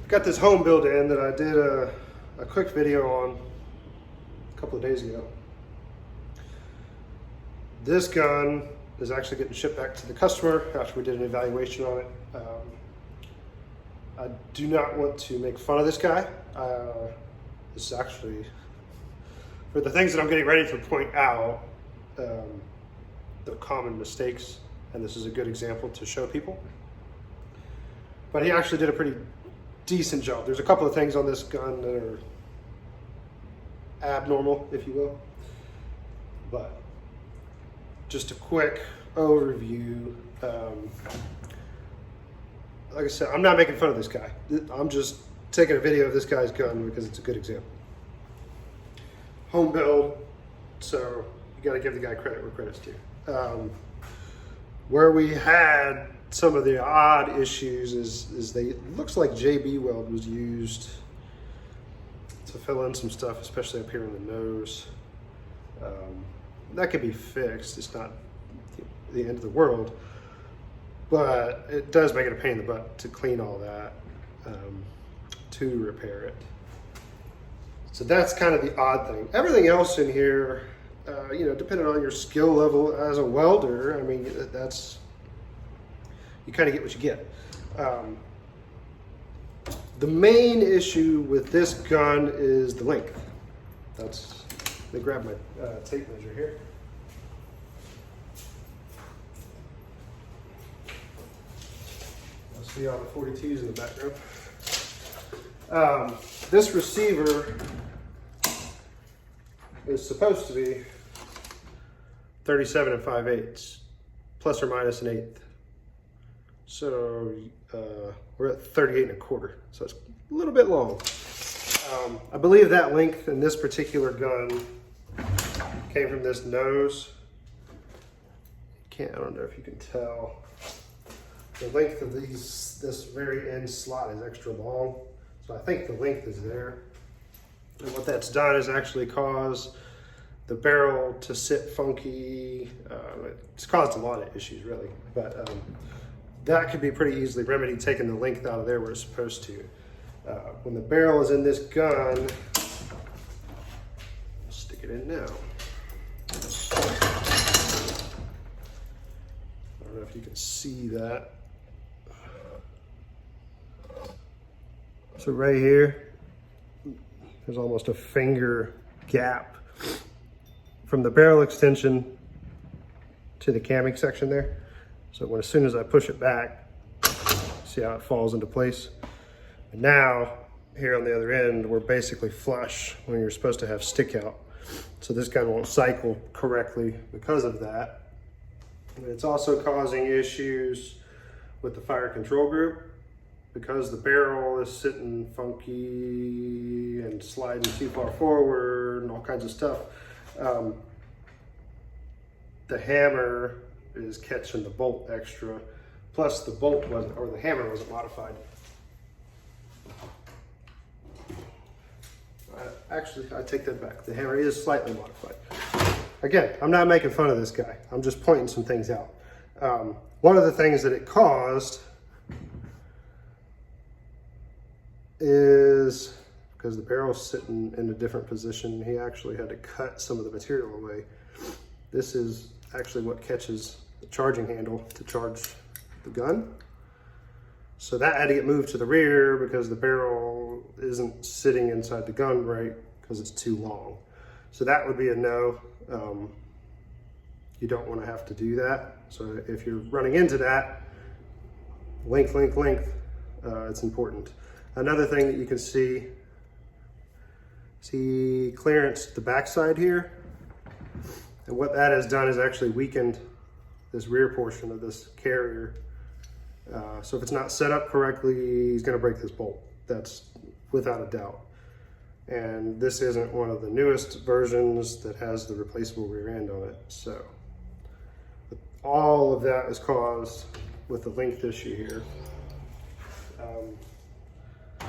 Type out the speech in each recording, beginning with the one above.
Got this home build in that I did a quick video on a couple of days ago. This gun is actually getting shipped back to the customer after we did an evaluation on it. I do not want to make fun of this guy. This is actually, for the things that I'm getting ready to point out, the common mistakes, and this is a good example to show people. But he actually did a pretty decent job. There's a couple of things on this gun that are abnormal, if you will. But just a quick overview. Like I said, I'm not making fun of this guy. I'm just taking a video of this guy's gun because it's a good example. Home build, so you got to give the guy credit where credit's due. Where we had some of the odd issues is it looks like JB weld was used to fill in some stuff, especially up here in the nose. That could be fixed. It's not the end of the world, but it does make it a pain in the butt to clean all that, to repair it. So that's kind of the odd thing. Everything else in here, you know, depending on your skill level as a welder, I mean, that's, you kind of get what you get. The main issue with this gun is the length. That's, let me grab my tape measure here. I'll see all the 42s in the background. This receiver is supposed to be 37 5/8, plus or minus an eighth. So we're at 38 1/4, so it's a little bit long. I believe that length in this particular gun came from this nose. I don't know if you can tell. The length of this very end slot is extra long. So I think the length is there. And what that's done is actually cause the barrel to sit funky. It's caused a lot of issues really, but that could be pretty easily remedied taking the length out of there where it's supposed to. When the barrel is in this gun, I'll stick it in now. I don't know if you can see that. So right here, there's almost a finger gap from the barrel extension to the camming section there. So when, as soon as I push it back, see how it falls into place. And now, here on the other end, we're basically flush when you're supposed to have stick out. So this gun won't cycle correctly because of that. And it's also causing issues with the fire control group, because the barrel is sitting funky and sliding too far forward and all kinds of stuff. The hammer is catching the bolt extra, plus the bolt wasn't, or the hammer wasn't modified. Actually, I take that back. The hammer is slightly modified. Again, I'm not making fun of this guy. I'm just pointing some things out. One of the things that it caused is because the barrel's sitting in a different position, he actually had to cut some of the material away. This is actually what catches the charging handle to charge the gun. So that had to get moved to the rear because the barrel isn't sitting inside the gun right because it's too long. So that would be a no. You don't want to have to do that. So if you're running into that, length, it's important. Another thing that you can see clearance to the backside here. And what that has done is actually weakened this rear portion of this carrier. So if it's not set up correctly, he's gonna break this bolt. That's without a doubt. And this isn't one of the newest versions that has the replaceable rear end on it. So all of that is caused with the length issue here.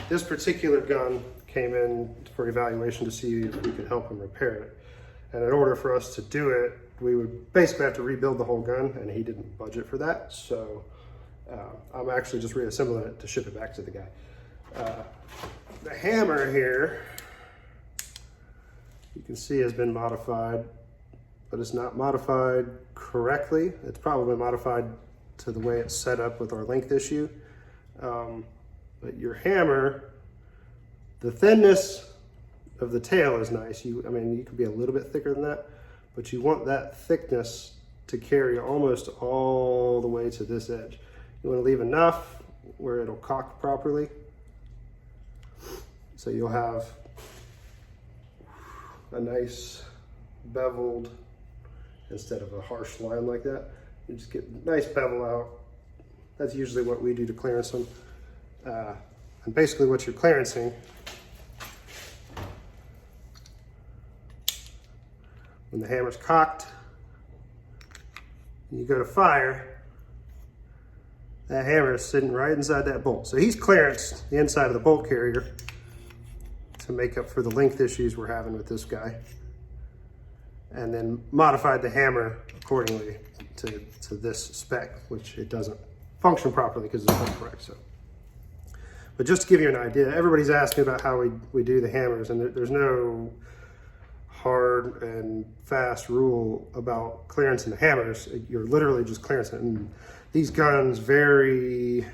This particular gun came in for evaluation to see if we could help him repair it. And in order for us to do it, we would basically have to rebuild the whole gun, and he didn't budget for that. So I'm actually just reassembling it to ship it back to the guy. The hammer here, you can see has been modified, but it's not modified correctly. It's probably modified to the way it's set up with our length issue. But your hammer, the thinness of the tail is nice. I mean, you could be a little bit thicker than that, but you want that thickness to carry almost all the way to this edge. You want to leave enough where it'll cock properly. So you'll have a nice beveled, instead of a harsh line like that. You just get nice bevel out. That's usually what we do to clearance them. And basically what you're clearancing, when the hammer's cocked, and you go to fire, that hammer is sitting right inside that bolt. So he's clearanced the inside of the bolt carrier to make up for the length issues we're having with this guy, and then modified the hammer accordingly to this spec, which it doesn't function properly because it's incorrect. So, but just to give you an idea, everybody's asking about how we do the hammers, and there's no hard and fast rule about clearancing the hammers. You're literally just clearancing it. And these guns vary.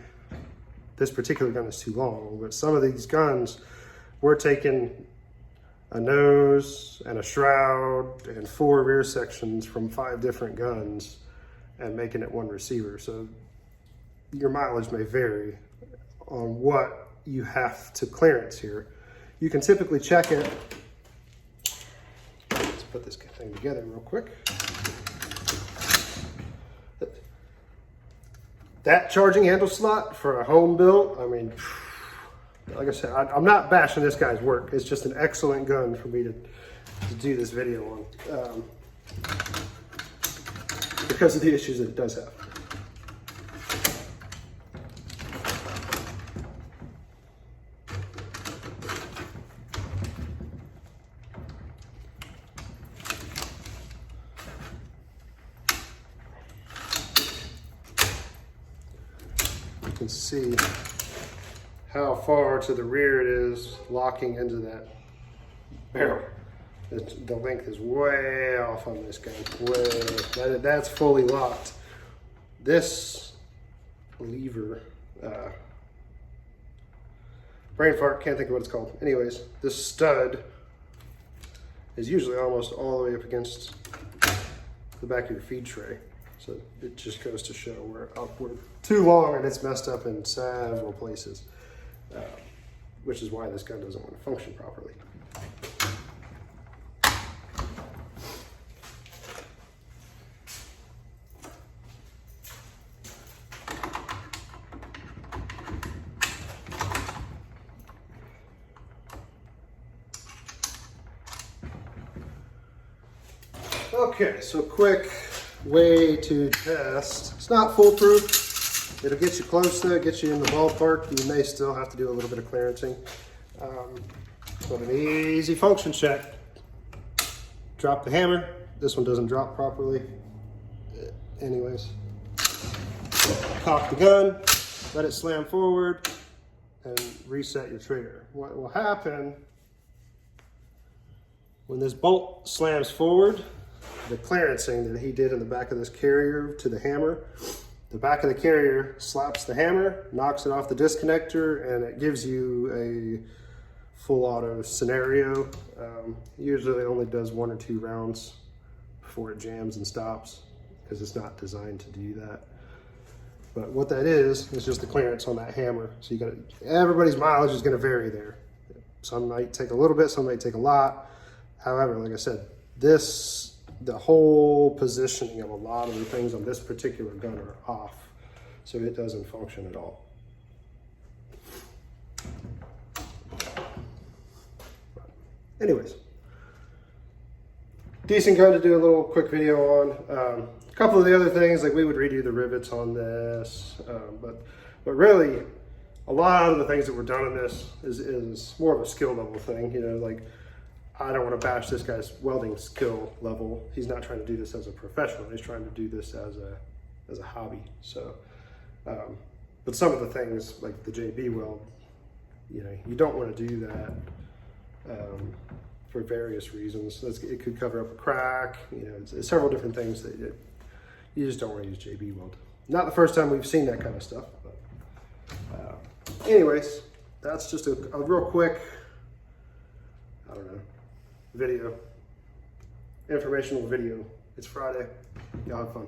This particular gun is too long, but some of these guns, we're taking a nose and a shroud and 4 rear sections from 5 different guns and making it one receiver. So your mileage may vary on what you have to clearance here. You can typically check it. Let's put this thing together real quick. That charging handle slot for a home built, I mean, like I said, I'm not bashing this guy's work. It's just an excellent gun for me to do this video on, because of the issues that it does have. You can see how far to the rear it is locking into that barrel. The length is way off on this guy, that's fully locked. This lever, brain fart, can't think of what it's called. Anyways, this stud is usually almost all the way up against the back of your feed tray. So it just goes to show we're too long and it's messed up in several places. Which is why this gun doesn't want to function properly. Okay, so quick way to test. It's not foolproof. It'll get you close to it, get you in the ballpark. You may still have to do a little bit of clearancing. But an easy function check. Drop the hammer. This one doesn't drop properly. Anyways. Cock the gun, let it slam forward, and reset your trigger. What will happen when this bolt slams forward, the clearancing that he did in the back of this carrier to the hammer, the back of the carrier slaps the hammer, knocks it off the disconnector, and it gives you a full auto scenario. Usually it only does 1 or 2 rounds before it jams and stops, because it's not designed to do that. But what that is just the clearance on that hammer. So you got everybody's mileage is going to vary there. Some might take a little bit, some might take a lot. However, like I said, the whole positioning of a lot of the things on this particular gun are off, so it doesn't function at all. Anyways, decent gun to do a little quick video on. A couple of the other things, like we would redo the rivets on this, but really a lot of the things that were done on this is more of a skill level thing. You know, like, I don't want to bash this guy's welding skill level. He's not trying to do this as a professional. He's trying to do this as a hobby. So, but some of the things like the JB weld, you know, you don't want to do that for various reasons. It could cover up a crack, you know, it's several different things that you just don't want to use JB Weld. Not the first time we've seen that kind of stuff, but anyways, that's just a real quick, I don't know, video, informational video. It's Friday, y'all have fun.